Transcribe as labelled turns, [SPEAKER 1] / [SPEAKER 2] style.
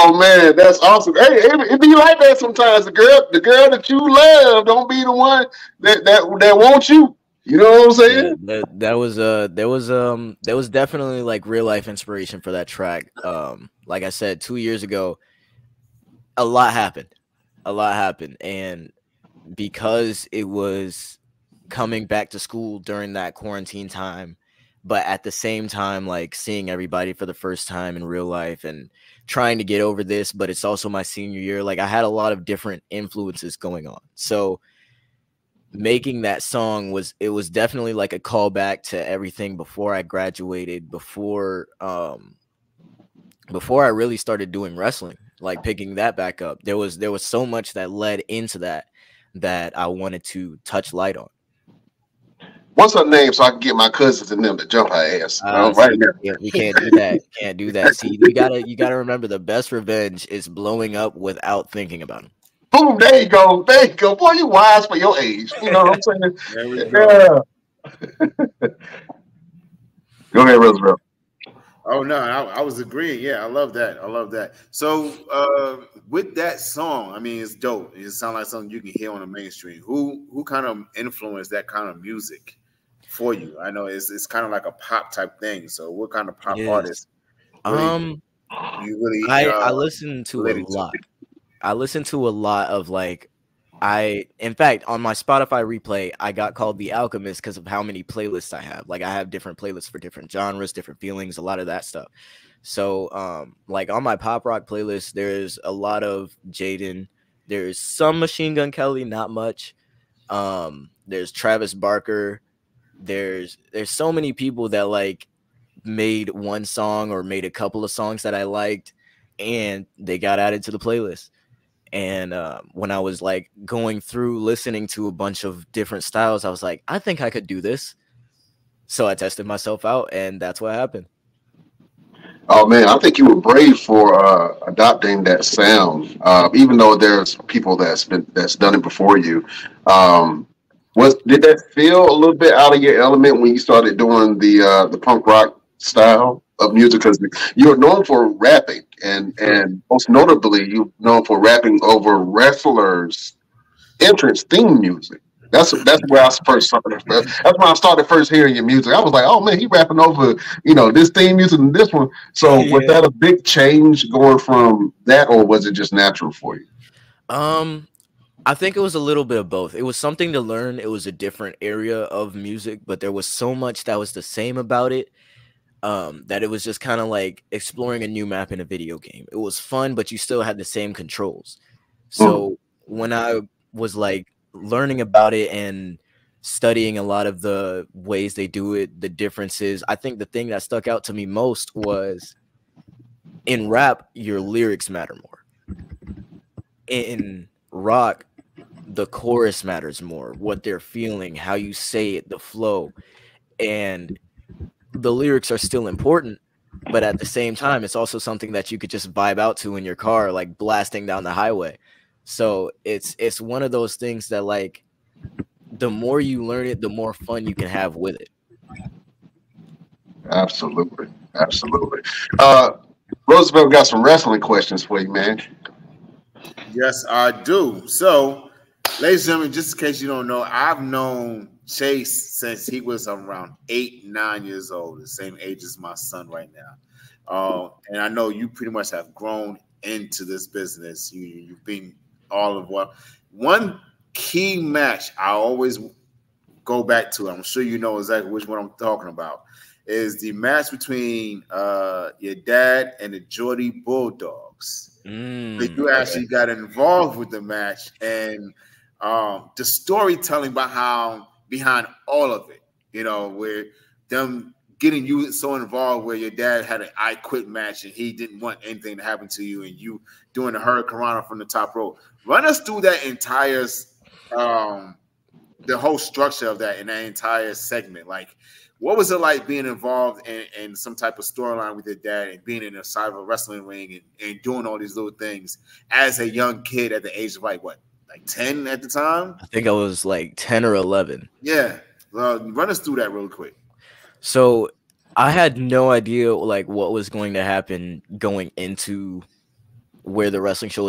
[SPEAKER 1] Oh man, that's awesome. Hey, it be like that sometimes. The girl that you love don't be the one that wants you. You know what I'm
[SPEAKER 2] Yeah,
[SPEAKER 1] saying?
[SPEAKER 2] that was there was definitely like real life inspiration for that track. Like I said, 2 years ago, a lot happened. A lot happened, and because it was coming back to school during that quarantine time, but at the same time, like seeing everybody for the first time in real life and trying to get over this, but it's also my senior year. Like I had a lot of different influences going on. So making that song was definitely like a callback to everything before I graduated, before I really started doing wrestling, like picking that back up. There was so much that led into that I wanted to touch light on.
[SPEAKER 1] What's her name so I can get my cousins and them to jump her ass right
[SPEAKER 2] See,
[SPEAKER 1] now?
[SPEAKER 2] we can't do that. Can't do that. See, you gotta remember the best revenge is blowing up without thinking about him.
[SPEAKER 1] Boom! There you go. There you go. Boy, you wise for your age. You know what I'm
[SPEAKER 3] There we
[SPEAKER 1] saying?
[SPEAKER 3] go.
[SPEAKER 1] Yeah. Go ahead, Roosevelt.
[SPEAKER 3] Oh no, I was agreeing. Yeah, I love that. I love that. So with that song, I mean, it's dope. It sounds like something you can hear on the mainstream. Who kind of influenced that kind of music for you? I know it's kind of like a pop type thing. So what kind of
[SPEAKER 2] It
[SPEAKER 3] pop
[SPEAKER 2] is.
[SPEAKER 3] artist really
[SPEAKER 2] Um,
[SPEAKER 3] you really
[SPEAKER 2] I listen to a
[SPEAKER 3] related to?
[SPEAKER 2] lot. I listen to a lot of like in fact on my Spotify replay I got called the Alchemist because of how many playlists I have. Like I have different playlists for different genres, different feelings, a lot of that stuff. So like on my pop rock playlist there's a lot of Jaden, there's some Machine Gun Kelly, not much. There's Travis Barker, there's so many people that like made one song or made a couple of songs that I liked and they got added to the playlist. And when I was like going through listening to a bunch of different styles, I was like, I think I could do this. So I tested myself out, and that's what happened.
[SPEAKER 1] Oh man, I think you were brave for adopting that sound. Even though there's people that's done it before you. Um, did that feel a little bit out of your element when you started doing the punk rock style of music? Because you're known for rapping, and most notably, you're known for rapping over wrestlers' entrance theme music. That's where I first started. That's when I started first hearing your music. I was like, oh man, he rapping over this theme music and this one. So was
[SPEAKER 2] Yeah.
[SPEAKER 1] that a big change going from that, or was it just natural for you?
[SPEAKER 2] Um, I think it was a little bit of both. It was something to learn. It was a different area of music, but there was so much that was the same about it. That it was just kind of like exploring a new map in a video game. It was fun, but you still had the same controls.
[SPEAKER 1] Mm,
[SPEAKER 2] So when I was like learning about it and studying a lot of the ways they do it, the differences, I think the thing that stuck out to me most was in rap, your lyrics matter more. In rock, the chorus matters more, what they're feeling, how you say it, the flow. And the lyrics are still important, but at the same time, it's also something that you could just vibe out to in your car, like blasting down the highway. So it's one of those things that like the more you learn it, the more fun you can have with it.
[SPEAKER 1] absolutely, absolutely. Uh, Roosevelt got some wrestling questions for you, man.
[SPEAKER 3] Yes, I do. So, ladies and gentlemen, just in case you don't know, I've known Chayce since he was around 8, 9 years old, the same age as my son right now. And I know you pretty much have grown into this business. You've been all of what one key match I always go back to. I'm sure you know exactly which one I'm talking about. Is the match between your dad and the Geordie Bulldogs. You
[SPEAKER 2] Okay.
[SPEAKER 3] actually got involved with the match and the storytelling behind all of it. Where them getting you so involved where your dad had an I quit match and he didn't want anything to happen to you and you doing the hurricane from the top rope. Run us through that entire the whole structure of that in that entire segment. Like, what was it like being involved in some type of storyline with your dad and being in a side of a wrestling ring and doing all these little things as a young kid at the age of like 10 at the time?
[SPEAKER 2] I think I was like 10 or 11.
[SPEAKER 3] Yeah. Run us through that real quick.
[SPEAKER 2] So I had no idea like what was going to happen going into where the wrestling show